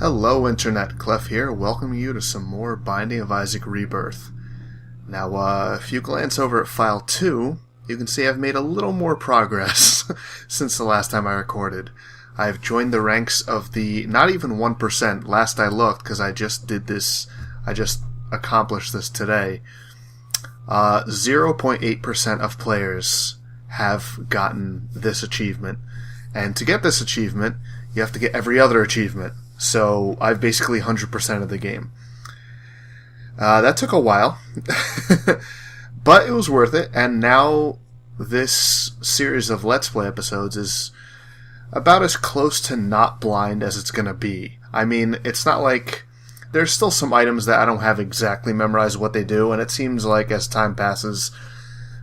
Hello Internet, Clef here, welcoming you to some more Binding of Isaac Rebirth. Now, if you glance over at File 2, you can see I've made a little more progress since the last time I recorded. I've joined the ranks of the not even 1%, last I looked, because I just accomplished this today. 0.8% of players have gotten this achievement. And to get this achievement, you have to get every other achievement. So I've basically 100% of the game. That took a while, but it was worth it, and now this series of Let's Play episodes is about as close to not blind as it's going to be. I mean, it's not like... There's still some items that I don't have exactly memorized what they do, and it seems like as time passes,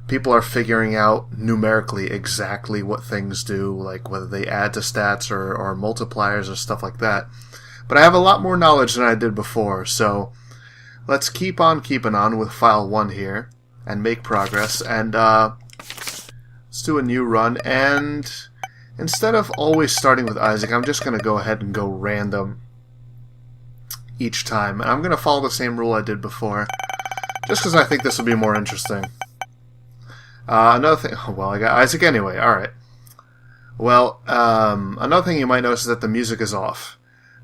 people are figuring out numerically exactly what things do, like whether they add to stats or multipliers or stuff like that. But I have a lot more knowledge than I did before, so let's keep on keeping on with File 1 here and make progress. And let's do a new run, and instead of always starting with Isaac, I'm just going to go ahead and go random each time. And I'm going to follow the same rule I did before, just because I think this will be more interesting. Another thing... Well, I got Isaac anyway, alright. Well, another thing you might notice is that the music is off.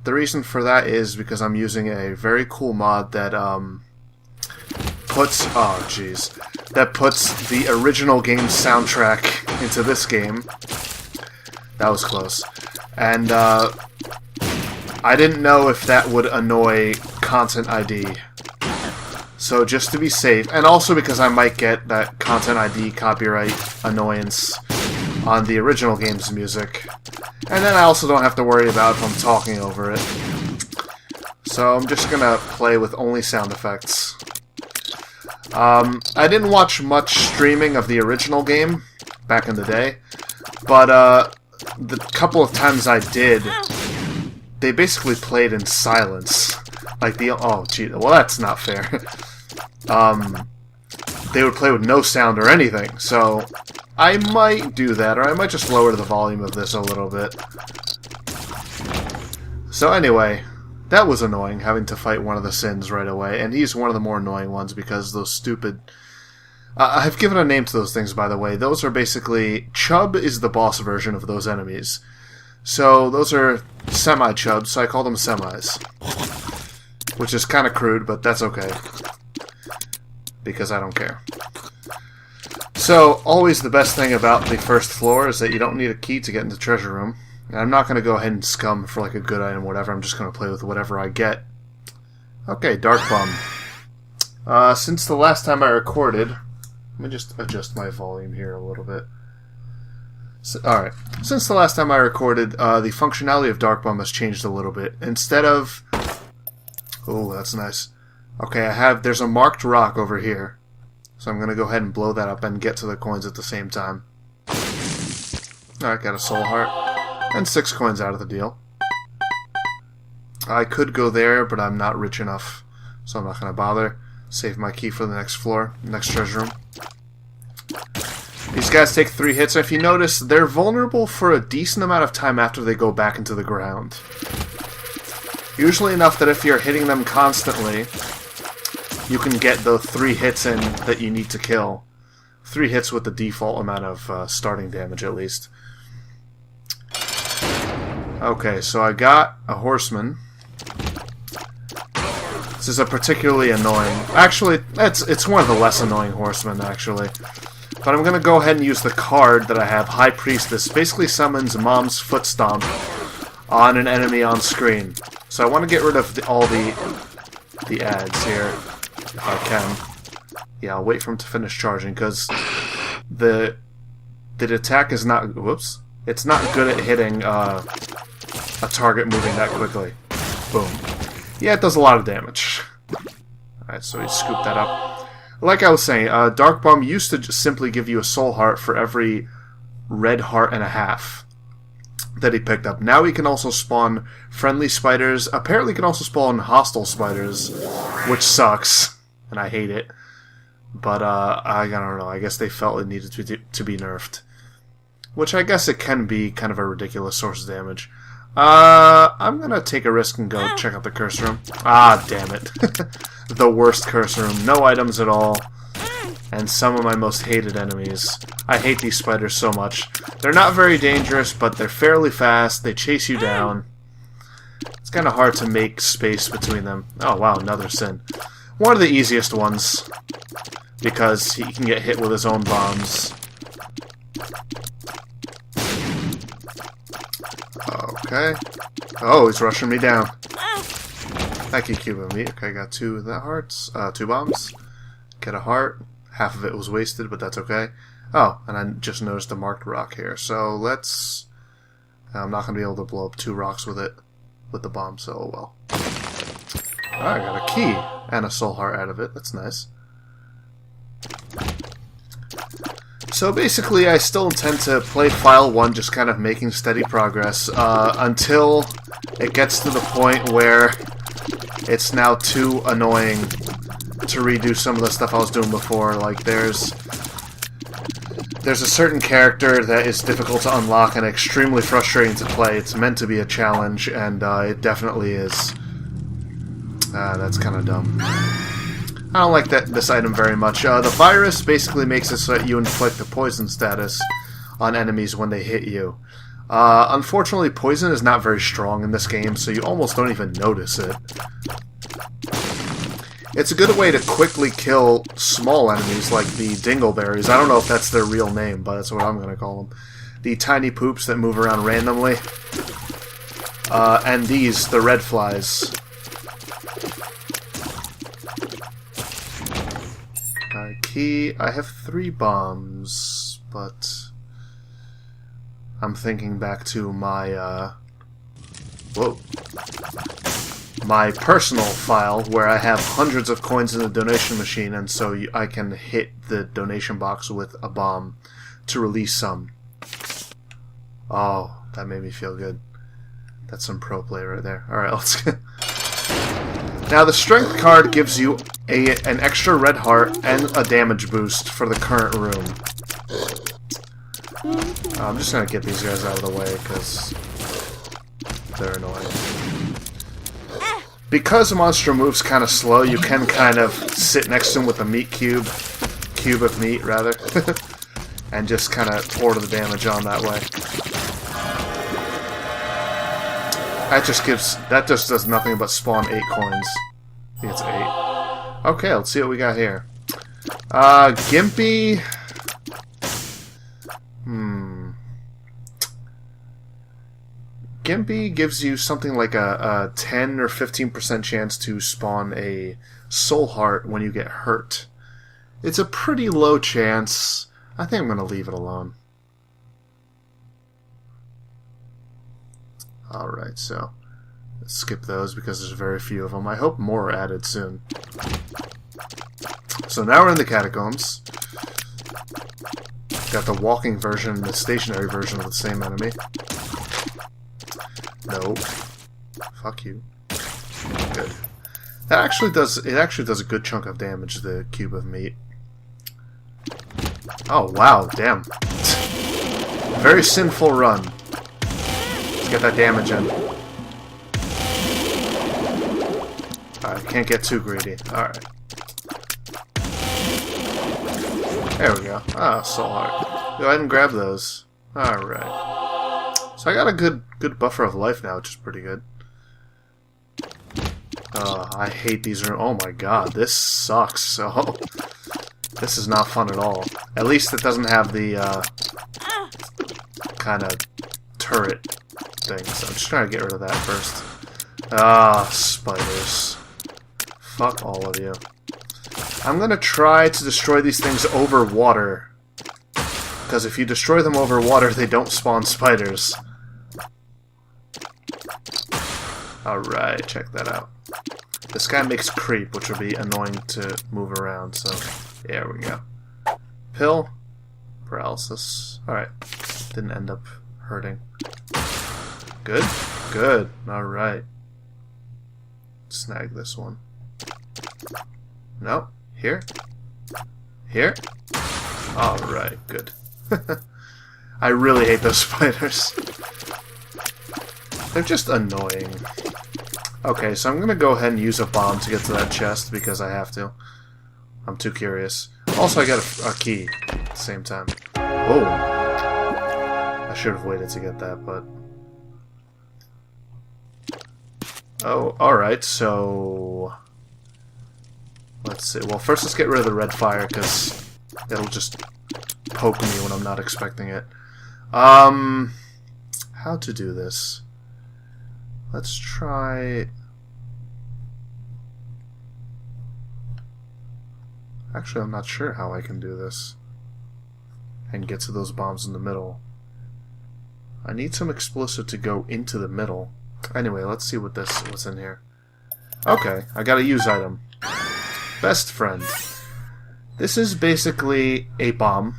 The reason for that is because I'm using a very cool mod that puts the original game's soundtrack into this game. That was close. And I didn't know if that would annoy Content ID. So just to be safe, and also because I might get that Content ID copyright annoyance on the original game's music. And then I also don't have to worry about if I'm talking over it. So I'm just gonna play with only sound effects. I didn't watch much streaming of the original game back in the day, but the couple of times I did, they basically played in silence. Like oh gee, well that's not fair. They would play with no sound or anything, so I might do that, or I might just lower the volume of this a little bit. So anyway, that was annoying, having to fight one of the Sins right away, and he's one of the more annoying ones because those stupid... I've given a name to those things, by the way. Those are basically... Chub is the boss version of those enemies. So those are semi-chubs, so I call them semis. Which is kind of crude, but that's okay. Because I don't care. So, always the best thing about the first floor is that you don't need a key to get into the treasure room. And I'm not going to go ahead and scum for like a good item or whatever. I'm just going to play with whatever I get. Okay, Dark Bum. Since the last time I recorded... Let me just adjust my volume here a little bit. Alright. Since the last time I recorded, the functionality of Dark Bum has changed a little bit. Instead of... Oh, that's nice. Okay, there's a marked rock over here. So I'm going to go ahead and blow that up and get to the coins at the same time. Alright, got a soul heart. And 6 coins out of the deal. I could go there, but I'm not rich enough. So I'm not going to bother. Save my key for the next floor, next treasure room. These guys take 3 hits, and if you notice, they're vulnerable for a decent amount of time after they go back into the ground. Usually enough that if you're hitting them constantly, you can get the 3 hits in that you need to kill. 3 hits with the default amount of starting damage, at least. Okay, so I got a horseman. This is a particularly annoying... Actually, it's one of the less annoying horsemen, actually. But I'm going to go ahead and use the card that I have, High Priestess. Basically summons Mom's Foot Stomp on an enemy on screen. So I want to get rid of all the ads here, if I can. Yeah, I'll wait for him to finish charging, because the attack is not... Whoops. It's not good at hitting a target moving that quickly. Boom. Yeah, it does a lot of damage. Alright, so we scoop that up. Like I was saying, Dark Bum used to just simply give you a soul heart for every red heart and a half that he picked up. Now he can also spawn friendly spiders. Apparently he can also spawn hostile spiders, which sucks, and I hate it. But, I don't know, I guess they felt it needed to be nerfed. Which I guess it can be kind of a ridiculous source of damage. I'm gonna take a risk and go check out the curse room. Ah, damn it. The worst curse room. No items at all. And some of my most hated enemies. I hate these spiders so much. They're not very dangerous, but they're fairly fast. They chase you down. It's kind of hard to make space between them. Oh, wow, another sin. One of the easiest ones. Because he can get hit with his own bombs. Okay. Oh, he's rushing me down. Thank you, Cube of Meat. Okay, I got 2 of that hearts. 2 bombs. Get a heart. Half of it was wasted, but that's okay. Oh, and I just noticed a marked rock here. So let's... I'm not going to be able to blow up 2 rocks with it. With the bomb, so oh well. I got a key. And a soul heart out of it. That's nice. So basically, I still intend to play File 1, just kind of making steady progress, until it gets to the point where it's now too annoying to redo some of the stuff I was doing before. Like, there's a certain character that is difficult to unlock and extremely frustrating to play. It's meant to be a challenge, and it definitely is. That's kind of dumb. I don't like this item very much. The virus basically makes it so that you inflict a poison status on enemies when they hit you. Unfortunately, poison is not very strong in this game, so you almost don't even notice it. It's a good way to quickly kill small enemies like the dingleberries. I don't know if that's their real name, but that's what I'm going to call them. The tiny poops that move around randomly. And these, the red flies. Key. I have 3 bombs, but I'm thinking back to my, my personal file where I have hundreds of coins in the donation machine, and so I can hit the donation box with a bomb to release some. Oh, that made me feel good. That's some pro play right there. Alright, let's get... Now, the strength card gives you an extra red heart and a damage boost for the current room. I'm just going to get these guys out of the way, because they're annoying. Because a monster moves kind of slow, you can kind of sit next to him with a meat cube of meat, rather, and just kind of order the damage on that way. That just does nothing but spawn 8 coins. I think it's 8. Okay, let's see what we got here. Gimpy. Gimpy gives you something like a 10 or 15% chance to spawn a soul heart when you get hurt. It's a pretty low chance. I think I'm going to leave it alone. Alright, so let's skip those because there's very few of them. I hope more are added soon. So now we're in the catacombs. Got the walking version and the stationary version of the same enemy. No. Fuck you. Good. It actually does a good chunk of damage, the cube of meat. Oh wow, damn. Very sinful run. Let's get that damage in. Alright, can't get too greedy. Alright. There we go. Ah, soul heart. Go ahead and grab those. Alright. So I got a good buffer of life now, which is pretty good. I hate these rooms. Oh my god, this sucks. So this is not fun at all. At least it doesn't have the kind of turret thing. So I'm just trying to get rid of that first. Ah, spiders. Fuck all of you. I'm gonna try to destroy these things over water. Because if you destroy them over water, they don't spawn spiders. Alright, check that out. This guy makes creep, which will be annoying to move around, so there we go. Pill. Paralysis. Alright. Didn't end up hurting. Good? Good. Alright. Snag this one. No? Here? Here? Alright, good. I really hate those spiders. They're just annoying. Okay, so I'm gonna go ahead and use a bomb to get to that chest because I have to. I'm too curious. Also, I got a key at the same time. Oh! I should have waited to get that, but... Oh, alright, so... Let's see. Well, first let's get rid of the red fire, because it'll just poke me when I'm not expecting it. How to do this? Let's try... Actually, I'm not sure how I can do this. And get to those bombs in the middle. I need some explosive to go into the middle. Anyway, let's see what's in here. Okay, I got a use item. Best friend. This is basically a bomb,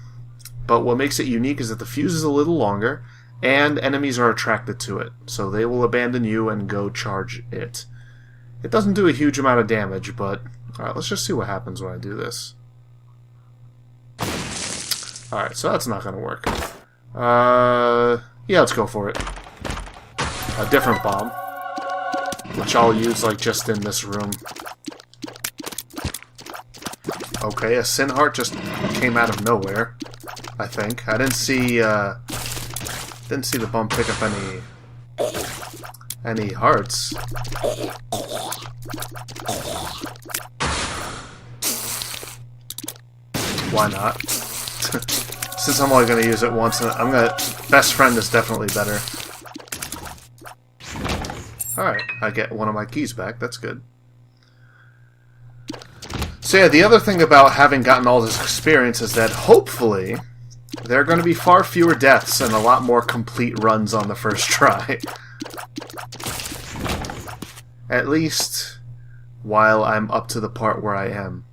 but what makes it unique is that the fuse is a little longer, and enemies are attracted to it, so they will abandon you and go charge it. It doesn't do a huge amount of damage, but... Alright, let's just see what happens when I do this. Alright, so that's not gonna work. Yeah, let's go for it. A different bomb, which I'll use, like, just in this room. Okay, a Sin Heart just came out of nowhere, I think. I didn't see the bomb pick up any hearts. Why not? Since I'm only going to use it once, Best Friend is definitely better. Alright, I get one of my keys back, that's good. So yeah, the other thing about having gotten all this experience is that hopefully there are going to be far fewer deaths and a lot more complete runs on the first try. At least while I'm up to the part where I am.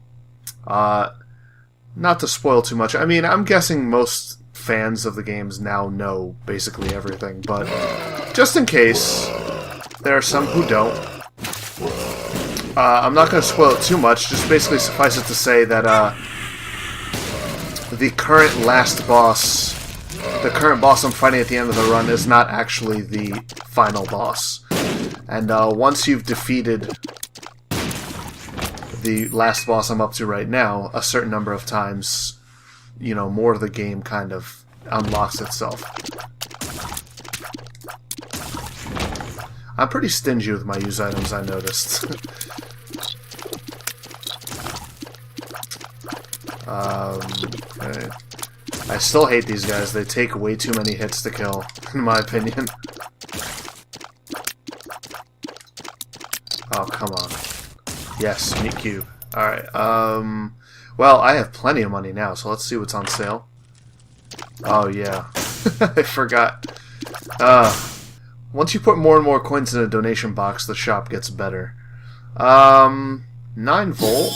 Not to spoil too much, I mean, I'm guessing most fans of the games now know basically everything, but just in case there are some who don't, I'm not going to spoil it too much, just basically suffice it to say that the current boss I'm fighting at the end of the run is not actually the final boss. And once you've defeated the last boss I'm up to right now, a certain number of times, you know, more of the game kind of unlocks itself. I'm pretty stingy with my use items, I noticed. Okay. I still hate these guys. They take way too many hits to kill, in my opinion. Oh, come on. Yes, meat cube. Alright, well, I have plenty of money now, so let's see what's on sale. Oh, yeah. I forgot. Once you put more and more coins in a donation box, the shop gets better. 9 volt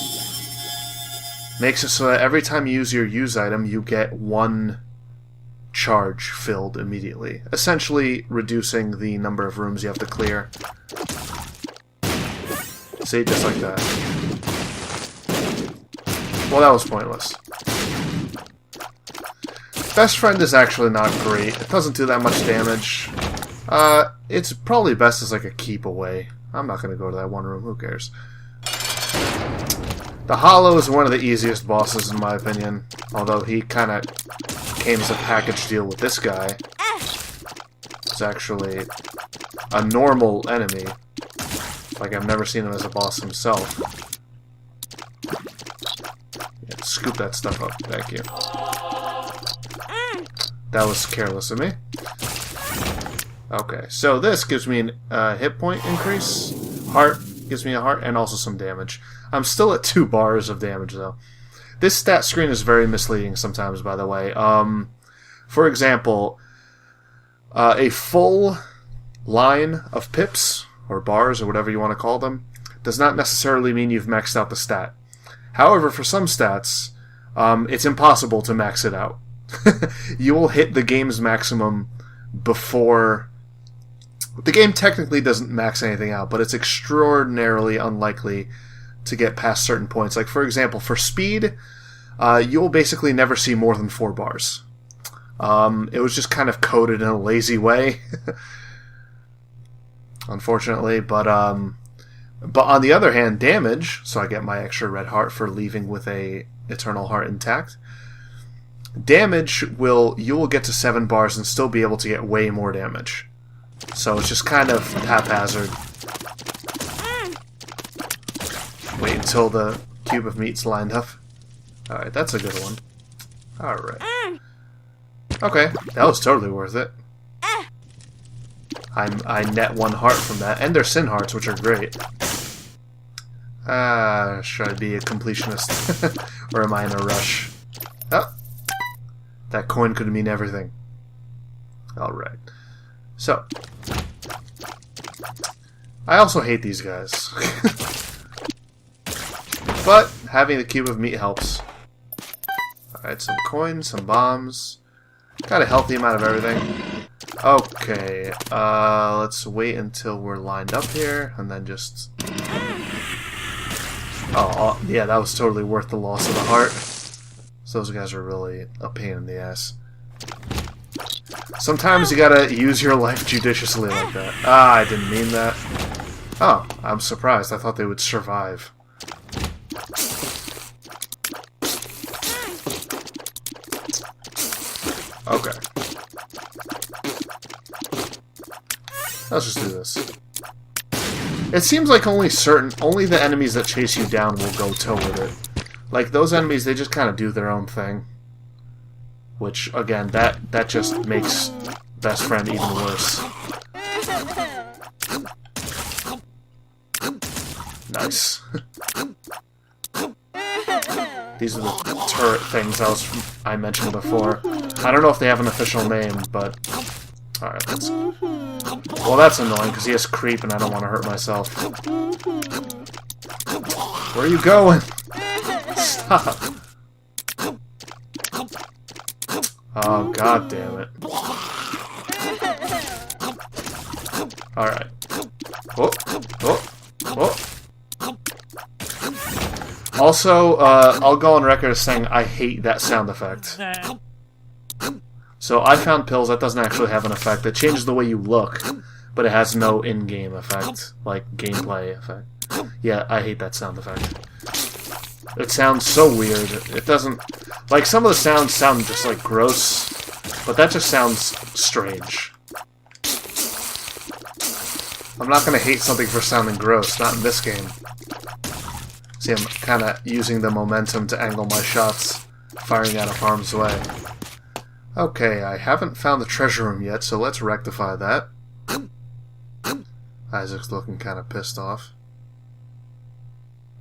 makes it so that every time you use your use item, you get 1 charge filled immediately. Essentially reducing the number of rooms you have to clear. See, just like that. Well, that was pointless. Best Friend is actually not great. It doesn't do that much damage. It's probably best as like a keep away. I'm not going to go to that one room, who cares? The Hollow is one of the easiest bosses in my opinion, although he kind of came as a package deal with this guy. It's actually a normal enemy. Like, I've never seen him as a boss himself. Yeah, scoop that stuff up. Thank you. That was careless of me. Okay, so this gives me a hit point increase. Heart gives me a heart, and also some damage. I'm still at 2 bars of damage, though. This stat screen is very misleading sometimes, by the way. For example, a full line of pips, or bars, or whatever you want to call them, does not necessarily mean you've maxed out the stat. However, for some stats, it's impossible to max it out. You will hit the game's maximum before... The game technically doesn't max anything out, but it's extraordinarily unlikely to get past certain points. Like, for example, for speed, you'll basically never see more than 4 bars. It was just kind of coded in a lazy way. unfortunately. But on the other hand, damage, so I get my extra red heart for leaving with a eternal heart intact. Damage you will get to 7 bars and still be able to get way more damage. So it's just kind of haphazard. Wait until the cube of meat's lined up. Alright, that's a good one. Alright. Okay, that was totally worth it. I net 1 heart from that, and they're sin hearts, which are great. Should I be a completionist? Or am I in a rush? Oh! That coin could mean everything. Alright. So. I also hate these guys. But having the cube of meat helps. Alright, some coins, some bombs. Got a healthy amount of everything. Okay, let's wait until we're lined up here, and then just... Oh, yeah, that was totally worth the loss of the heart. So those guys are really a pain in the ass. Sometimes you gotta use your life judiciously like that. Ah, I didn't mean that. Oh, I'm surprised. I thought they would survive. Okay. Let's just do this. It seems like only the enemies that chase you down will go toe with it. Like, those enemies, they just kind of do their own thing. Which, again, that just makes Best Friend even worse. Nice. These are the turret things I mentioned before. I don't know if they have an official name, but... Alright, let's... Well, that's annoying, because he has creep and I don't want to hurt myself. Where are you going? Stop. Oh, god damn it. Alright. Oh, oh, oh. Also, I'll go on record as saying I hate that sound effect. So I found pills that doesn't actually have an effect. It changes the way you look, but it has no in-game effect, like gameplay effect. Yeah, I hate that sound effect. It sounds so weird. It doesn't... Like, some of the sounds sound just, like, gross, but that just sounds strange. I'm not gonna hate something for sounding gross, not in this game. See, I'm kinda using the momentum to angle my shots, firing out of harm's way. Okay, I haven't found the treasure room yet, so let's rectify that. Isaac's looking kinda pissed off.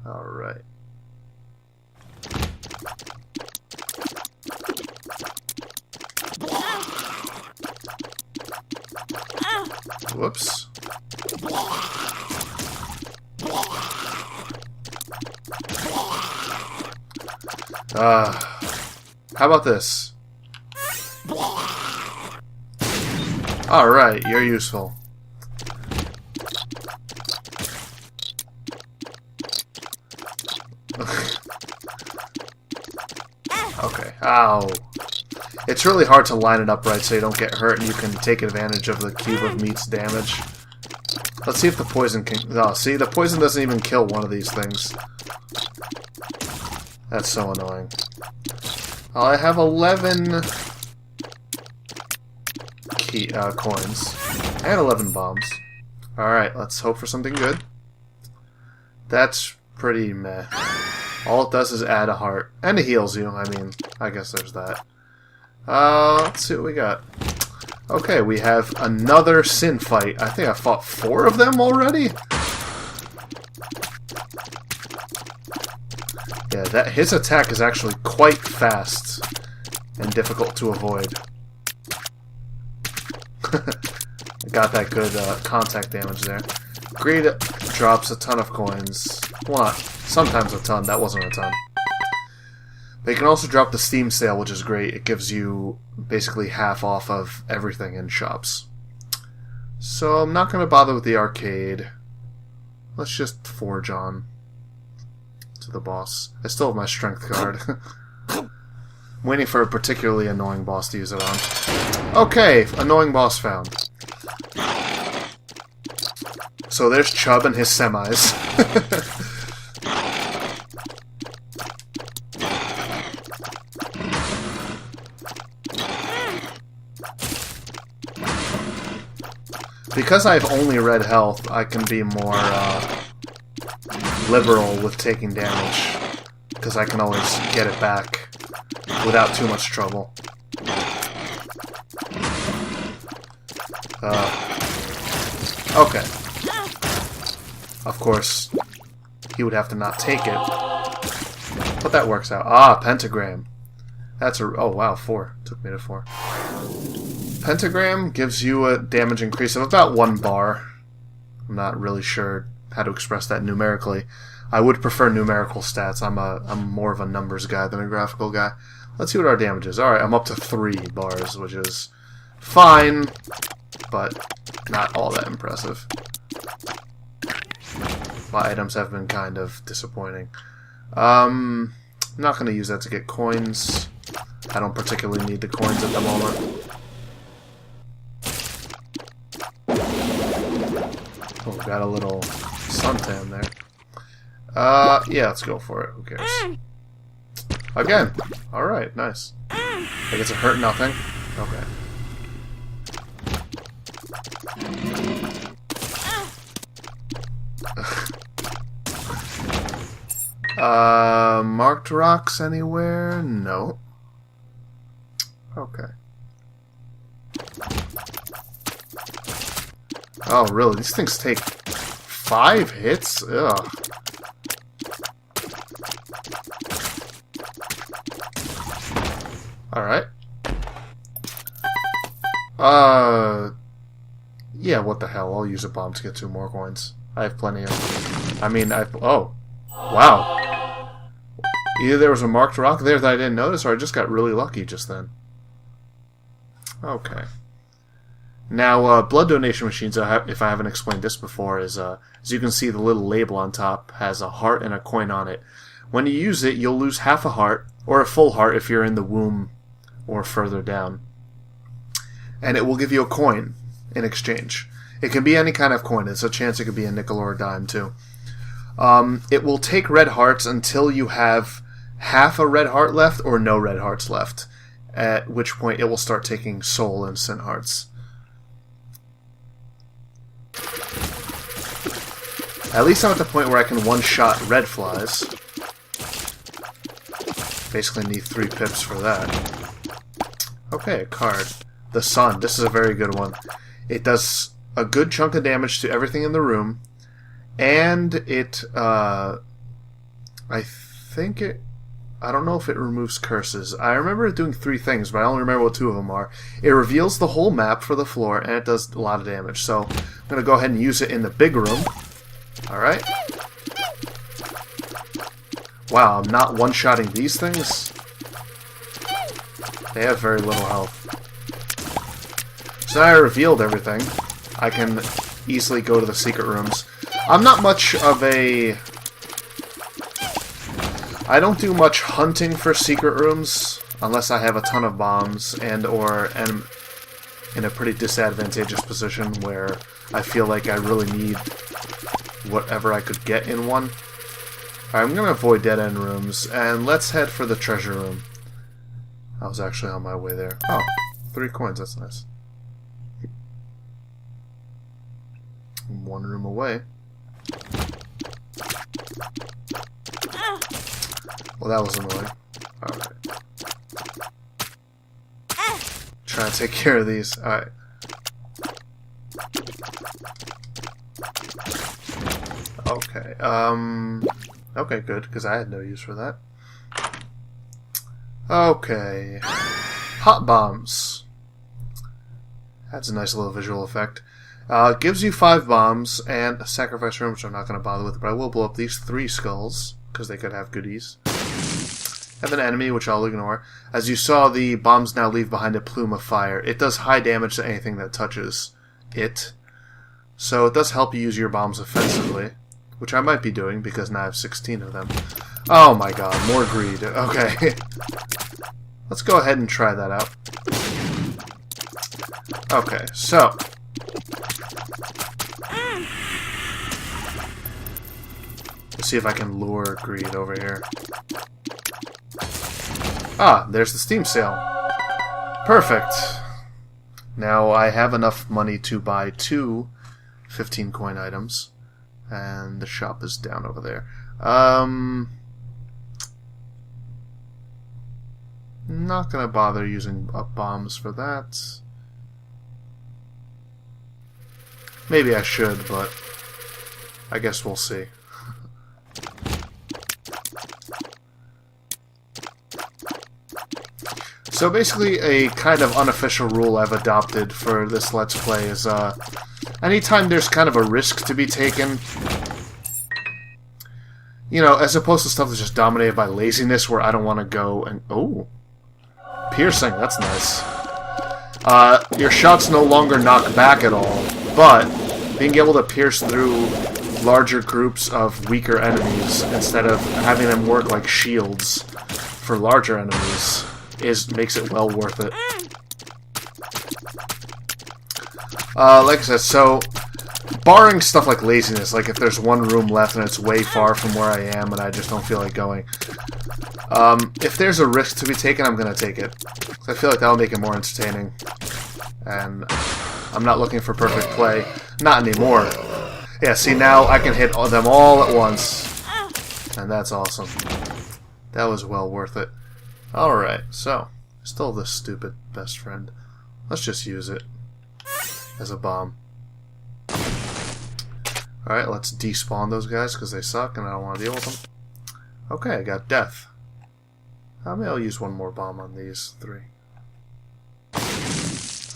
Alright. Whoops. How about this? Alright, you're useful. Okay. Ow. It's really hard to line it up right so you don't get hurt and you can take advantage of the cube of meat's damage. Let's see if the poison can... Oh, see, the poison doesn't even kill one of these things. That's so annoying. I have 11 coins and 11 bombs. Alright, let's hope for something good. That's pretty meh. All it does is add a heart. And it heals you, I mean, I guess there's that. Let's see what we got. Okay, we have another sin fight. I think I fought 4 of them already? Yeah, his attack is actually quite fast and difficult to avoid. Got that good contact damage there. Greed drops a ton of coins. Well, not sometimes a ton. That wasn't a ton. But you can also drop the Steam sale, which is great. It gives you basically half off of everything in shops. So I'm not going to bother with the arcade. Let's just forge on to the boss. I still have my strength card. I'm waiting for a particularly annoying boss to use it on. Okay, annoying boss found. So there's Chubb and his semis. Because I have only red health, I can be more liberal with taking damage. Because I can always get it back without too much trouble. Okay. Of course, he would have to not take it. But that works out. Ah, pentagram. That's a... Oh, wow, 4. Took me to 4. Pentagram gives you a damage increase of about 1 bar. I'm not really sure how to express that numerically. I would prefer numerical stats. I'm more of a numbers guy than a graphical guy. Let's see what our damage is. Alright, I'm up to 3 bars, which is fine, but not all that impressive. My items have been kind of disappointing. I'm not going to use that to get coins. I don't particularly need the coins at the moment. Oh, got a little suntan there. Yeah, let's go for it. Who cares? Again! Alright, nice. I guess it hurt nothing. Okay. Marked rocks anywhere? No. Okay. Oh, really? These things take 5 hits? Ugh. Alright. Yeah, what the hell? I'll use a bomb to get 2 more coins. I have plenty of... Oh. Wow. Either there was a marked rock there that I didn't notice, or I just got really lucky just then. Okay. Now, blood donation machines, if I haven't explained this before, is, as you can see, the little label on top has a heart and a coin on it. When you use it, you'll lose half a heart, or a full heart if you're in the womb or further down. And it will give you a coin in exchange. It can be any kind of coin. There's a chance it could be a nickel or a dime, too. It will take red hearts until you have half a red heart left or no red hearts left, at which point it will start taking soul and sin hearts. At least I'm at the point where I can one-shot red flies. Basically need 3 pips for that. Okay, a card. The Sun. This is a very good one. It does a good chunk of damage to everything in the room, and it, I don't know if it removes curses. I remember it doing 3 things, but I only remember what 2 of them are. It reveals the whole map for the floor, and it does a lot of damage. So I'm going to go ahead and use it in the big room. Alright. Wow, I'm not one-shotting these things? They have very little health. So now I revealed everything. I can easily go to the secret rooms. I'm not much of a... I don't do much hunting for secret rooms unless I have a ton of bombs and or am in a pretty disadvantageous position where I feel like I really need whatever I could get in one. Alright, I'm going to avoid dead-end rooms, and let's head for the treasure room. I was actually on my way there. Oh, 3 coins, that's nice. 1 room away. Well, that was annoying. Alright. Try to take care of these. Alright. Okay, okay, good, because I had no use for that. Okay. Hot bombs. That's a nice little visual effect. Gives you 5 bombs and a sacrifice room, which I'm not going to bother with, but I will blow up these 3 skulls, because they could have goodies. Have an enemy, which I'll ignore. As you saw, the bombs now leave behind a plume of fire. It does high damage to anything that touches it. So it does help you use your bombs offensively, which I might be doing, because now I have 16 of them. Oh my god, more greed. Okay. Let's go ahead and try that out. Okay, so... see if I can lure greed over here. Ah, there's the Steam sale. Perfect. Now I have enough money to buy 2 15 coin items. And the shop is down over there. Not gonna bother using bombs for that. Maybe I should, but I guess we'll see. So basically, a kind of unofficial rule I've adopted for this Let's Play is, anytime there's kind of a risk to be taken, you know, as opposed to stuff that's just dominated by laziness where I don't want to go and... Oh! Piercing, that's nice. Your shots no longer knock back at all, but being able to pierce through larger groups of weaker enemies instead of having them work like shields for larger enemies makes it well worth it. Like I said, so barring stuff like laziness, like if there's one room left and it's way far from where I am and I just don't feel like going, if there's a risk to be taken, I'm gonna take it. I feel like that'll make it more entertaining. And I'm not looking for perfect play. Not anymore. Yeah, see, now I can hit them all at once. And that's awesome. That was well worth it. Alright, so, still this stupid best friend. Let's just use it as a bomb. Alright, let's despawn those guys because they suck and I don't want to deal with them. Okay, I got death. Maybe I'll use one more bomb on these 3.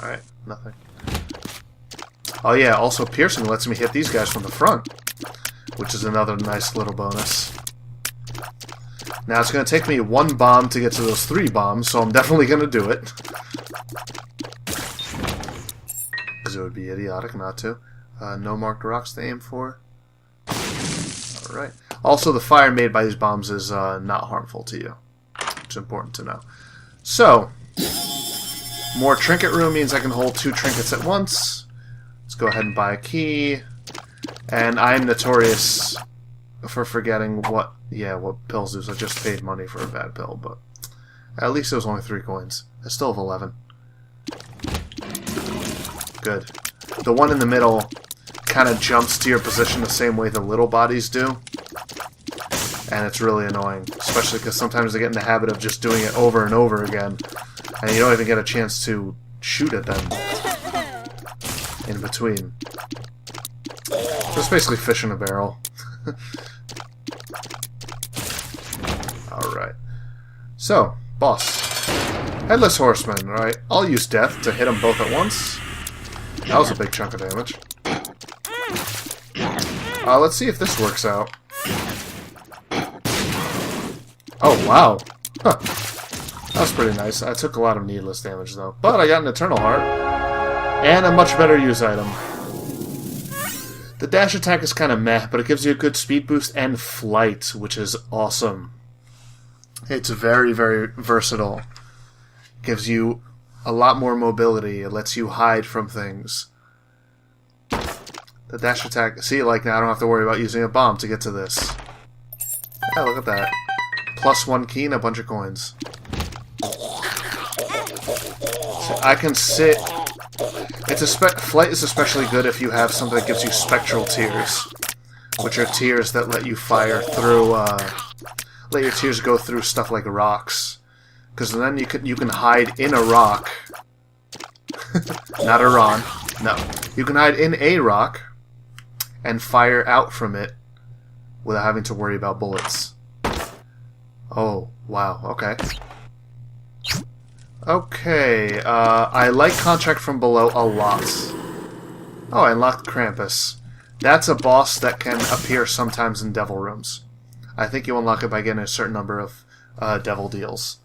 Alright, nothing. Oh yeah, also piercing lets me hit these guys from the front, which is another nice little bonus. Now it's going to take me 1 bomb to get to those 3 bombs, so I'm definitely going to do it. Because it would be idiotic not to. No marked rocks to aim for. Alright. Also, the fire made by these bombs is not harmful to you. It's important to know. So, more trinket room means I can hold 2 trinkets at once. Let's go ahead and buy a key. And I'm notorious for forgetting what pills do. So I just paid money for a bad pill, but at least it was only 3 coins. I still have 11. Good. The one in the middle kind of jumps to your position the same way the little bodies do. And it's really annoying, especially because sometimes I get in the habit of just doing it over and over again, and you don't even get a chance to shoot at them in between. Just basically fish in a barrel. Alright. So, boss. Headless Horseman, alright. I'll use death to hit them both at once. That was a big chunk of damage. Let's see if this works out. Oh, wow. Huh. That was pretty nice. I took a lot of needless damage, though. But I got an Eternal Heart. And a much better use item. The dash attack is kind of meh, but it gives you a good speed boost and flight, which is awesome. It's very, very versatile. Gives you a lot more mobility. It lets you hide from things. The dash attack... See, like, now I don't have to worry about using a bomb to get to this. Yeah, look at that. +1 key and a bunch of coins. So I can sit... Flight is especially good if you have something that gives you spectral tears, which are tears that let you fire through, let your tears go through stuff like rocks. Because then you can hide in a rock. Not Iran. No. You can hide in a rock and fire out from it without having to worry about bullets. Oh, wow, okay. Okay, I like Contract from Below a lot. Oh, I unlocked Krampus. That's a boss that can appear sometimes in devil rooms. I think you unlock it by getting a certain number of devil deals.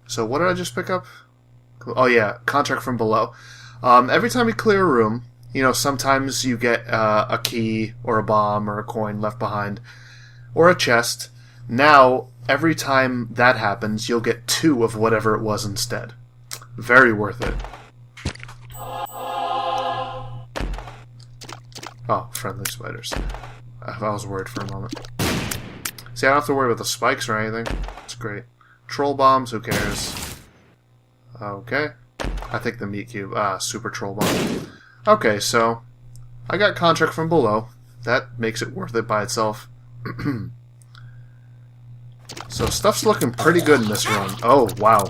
So what did I just pick up? Oh yeah, Contract from Below. Every time you clear a room, you know, sometimes you get a key or a bomb or a coin left behind, or a chest. Now, every time that happens, you'll get 2 of whatever it was instead. Very worth it. Oh, friendly spiders. I was worried for a moment. See, I don't have to worry about the spikes or anything. It's great. Troll bombs, who cares? Okay. I think the meat cube. Super troll bomb. Okay, so I got contract from below. That makes it worth it by itself. So stuff's looking pretty good in this run. Oh, wow.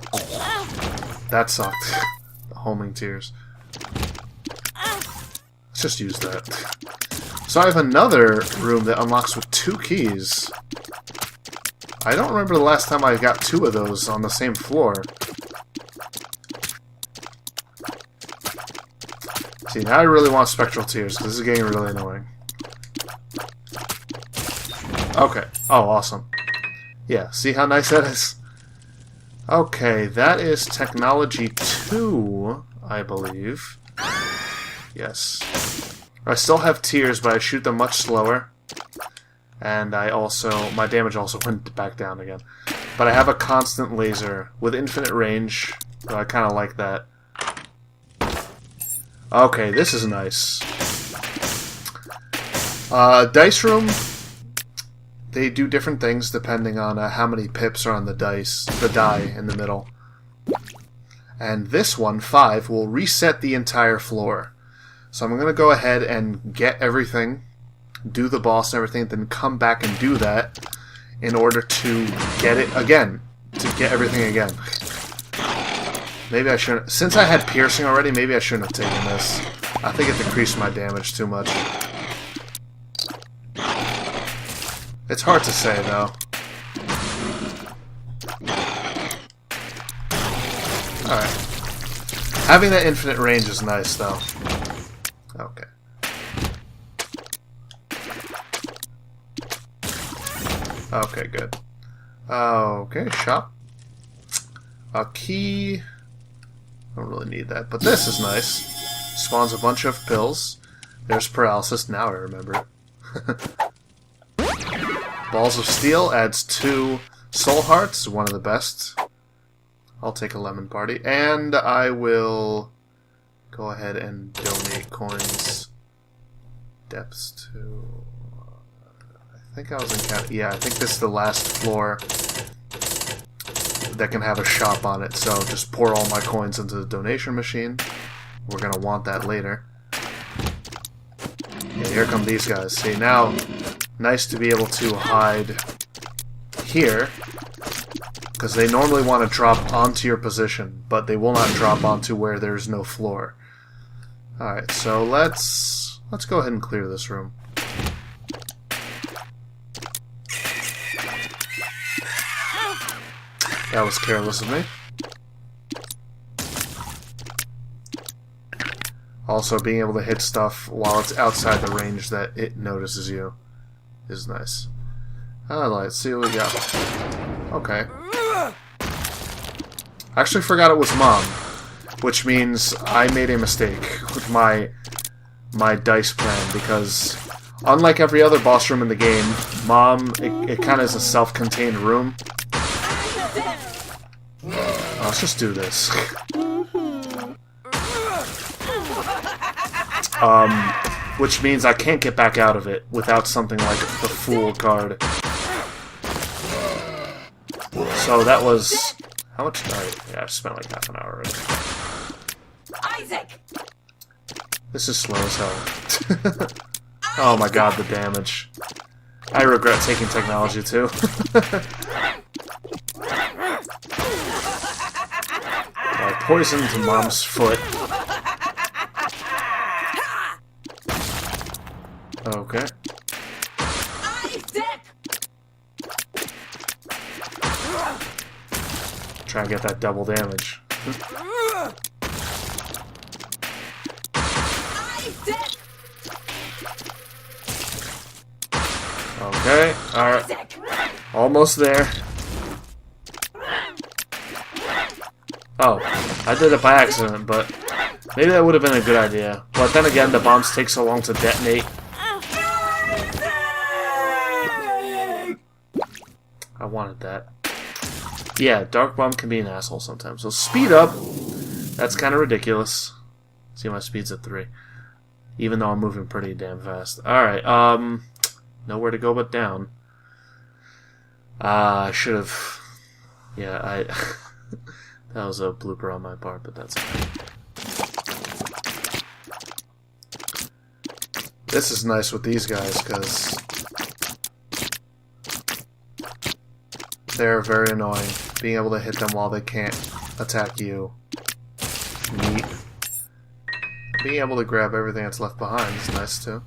That sucked. The homing tears. Let's just use that. So I have another room that unlocks with 2 keys. I don't remember the last time I got 2 of those on the same floor. See, now I really want spectral tears, because this is getting really annoying. Okay. Oh, awesome. Yeah, see how nice that is? Okay, that is technology 2, I believe. Yes. I still have tears, but I shoot them much slower. And I also... my damage also went back down again. But I have a constant laser with infinite range, so I kind of like that. Okay, this is nice. Dice room, they do different things depending on how many pips are on the dice, the die in the middle. And this one, 5, will reset the entire floor. So I'm going to go ahead and get everything, do the boss and everything, then come back and do that in order to get it again. To get everything again. Maybe I shouldn't... since I had piercing already, maybe I shouldn't have taken this. I think it decreased my damage too much. It's hard to say, though. Alright. Having that infinite range is nice, though. Okay. Okay, good. Okay, shop. A key. I don't really need that, but this is nice. Spawns a bunch of pills. There's paralysis. Now I remember it. Balls of Steel adds 2 soul hearts. One of the best. I'll take a lemon party, and I will go ahead and donate coins. Depths to... I think I was in... yeah, I think this is the last floor that can have a shop on it, so just pour all my coins into the donation machine. We're gonna want that later. Yeah, here come these guys. See, now, nice to be able to hide here, because they normally want to drop onto your position, but they will not drop onto where there's no floor. Alright, so let's go ahead and clear this room. That was careless of me. Also, being able to hit stuff while it's outside the range that it notices you is nice. Alright, let's see what we got. Okay. I actually forgot it was Mom, which means I made a mistake with my dice plan, because unlike every other boss room in the game, Mom, it kind of is a self-contained room. Let's just do this. Which means I can't get back out of it without something like the Fool card. So that was... how much did I... yeah, I've spent like half an hour already. Isaac! This is slow as hell. Oh my god, the damage. I regret taking technology too. Poison to Mom's foot. Okay. Try and get that double damage. Okay, alright. Almost there. Oh, I did it by accident, but maybe that would have been a good idea. But then again, the bombs take so long to detonate. I wanted that. Yeah, Dark Bomb can be an asshole sometimes. So speed up. That's kind of ridiculous. See, my speed's at 3. Even though I'm moving pretty damn fast. Alright, nowhere to go but down. I should have... Yeah, that was a blooper on my part, but that's okay. This is nice with these guys, because they're very annoying. Being able to hit them while they can't attack you. Neat. Being able to grab everything that's left behind is nice, too.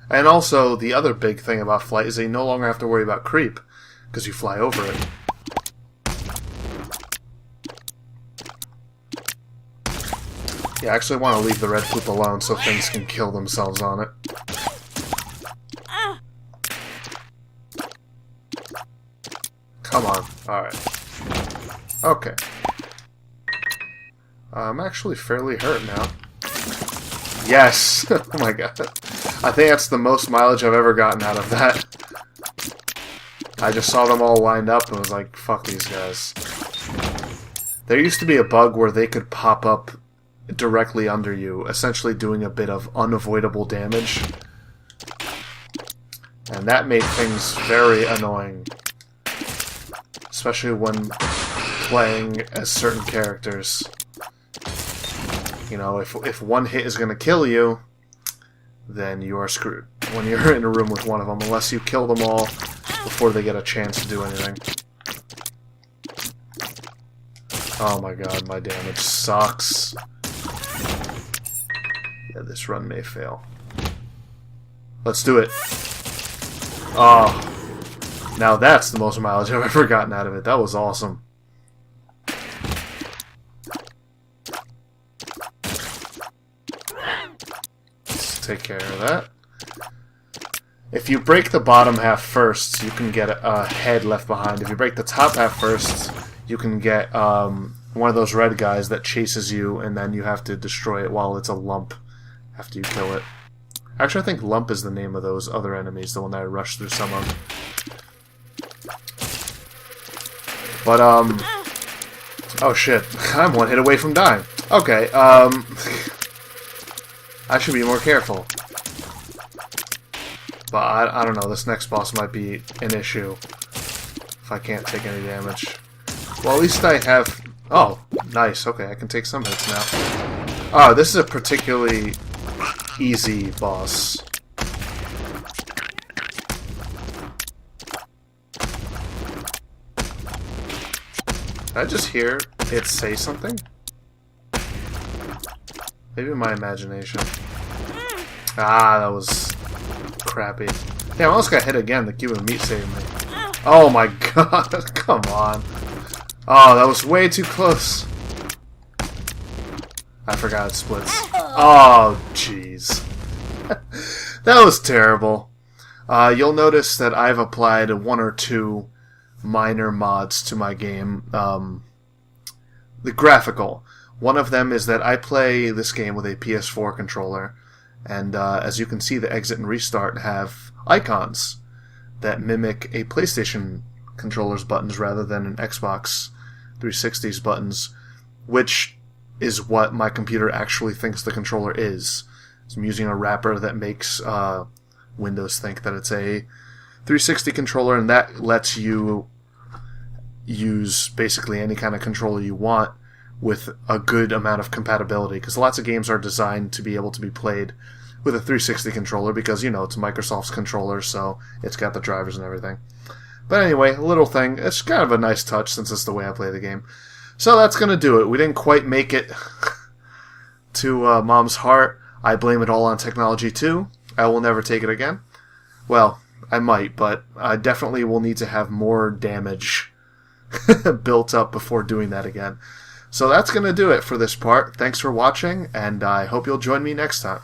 And also, the other big thing about flight is that you no longer have to worry about creep, because you fly over it. Yeah, I actually want to leave the red poop alone so things can kill themselves on it. Come on. Alright. Okay. I'm actually fairly hurt now. Yes! Oh my god. I think that's the most mileage I've ever gotten out of that. I just saw them all lined up and was like, fuck these guys. There used to be a bug where they could pop up directly under you, essentially doing a bit of unavoidable damage. And that made things very annoying. Especially when playing as certain characters. You know, if one hit is going to kill you, then you are screwed when you're in a room with one of them, unless you kill them all before they get a chance to do anything. Oh my god, my damage sucks. Yeah, this run may fail. Let's do it. Oh, now that's the most mileage I've ever gotten out of it. That was awesome. Take care of that. If you break the bottom half first, you can get a head left behind. If you break the top half first, you can get one of those red guys that chases you, and then you have to destroy it while it's a lump after you kill it. Actually, I think lump is the name of those other enemies, the one that I rushed through some of. But, oh shit, I'm one hit away from dying. Okay, I should be more careful. But I don't know, this next boss might be an issue if I can't take any damage. Well, at least I have... Oh, nice. Okay, I can take some hits now. Oh, this is a particularly easy boss. Did I just hear it say something? Maybe my imagination. Ah, that was crappy. Damn, I almost got hit again. The Cuban meat saved me. Oh my god, come on. Oh, that was way too close. I forgot it splits. Oh, jeez. That was terrible. You'll notice that I've applied one or two minor mods to my game. The graphical. One of them is that I play this game with a PS4 controller, and as you can see, the exit and restart have icons that mimic a PlayStation controller's buttons rather than an Xbox 360's buttons, which is what my computer actually thinks the controller is. So I'm using a wrapper that makes Windows think that it's a 360 controller, and that lets you use basically any kind of controller you want with a good amount of compatibility, because lots of games are designed to be able to be played with a 360 controller because, you know, it's Microsoft's controller, so it's got the drivers and everything. But anyway, a little thing. It's kind of a nice touch since it's the way I play the game. So that's going to do it. We didn't quite make it to Mom's heart. I blame it all on technology too. I will never take it again. Well, I might, but I definitely will need to have more damage built up before doing that again. So that's going to do it for this part. Thanks for watching, and I hope you'll join me next time.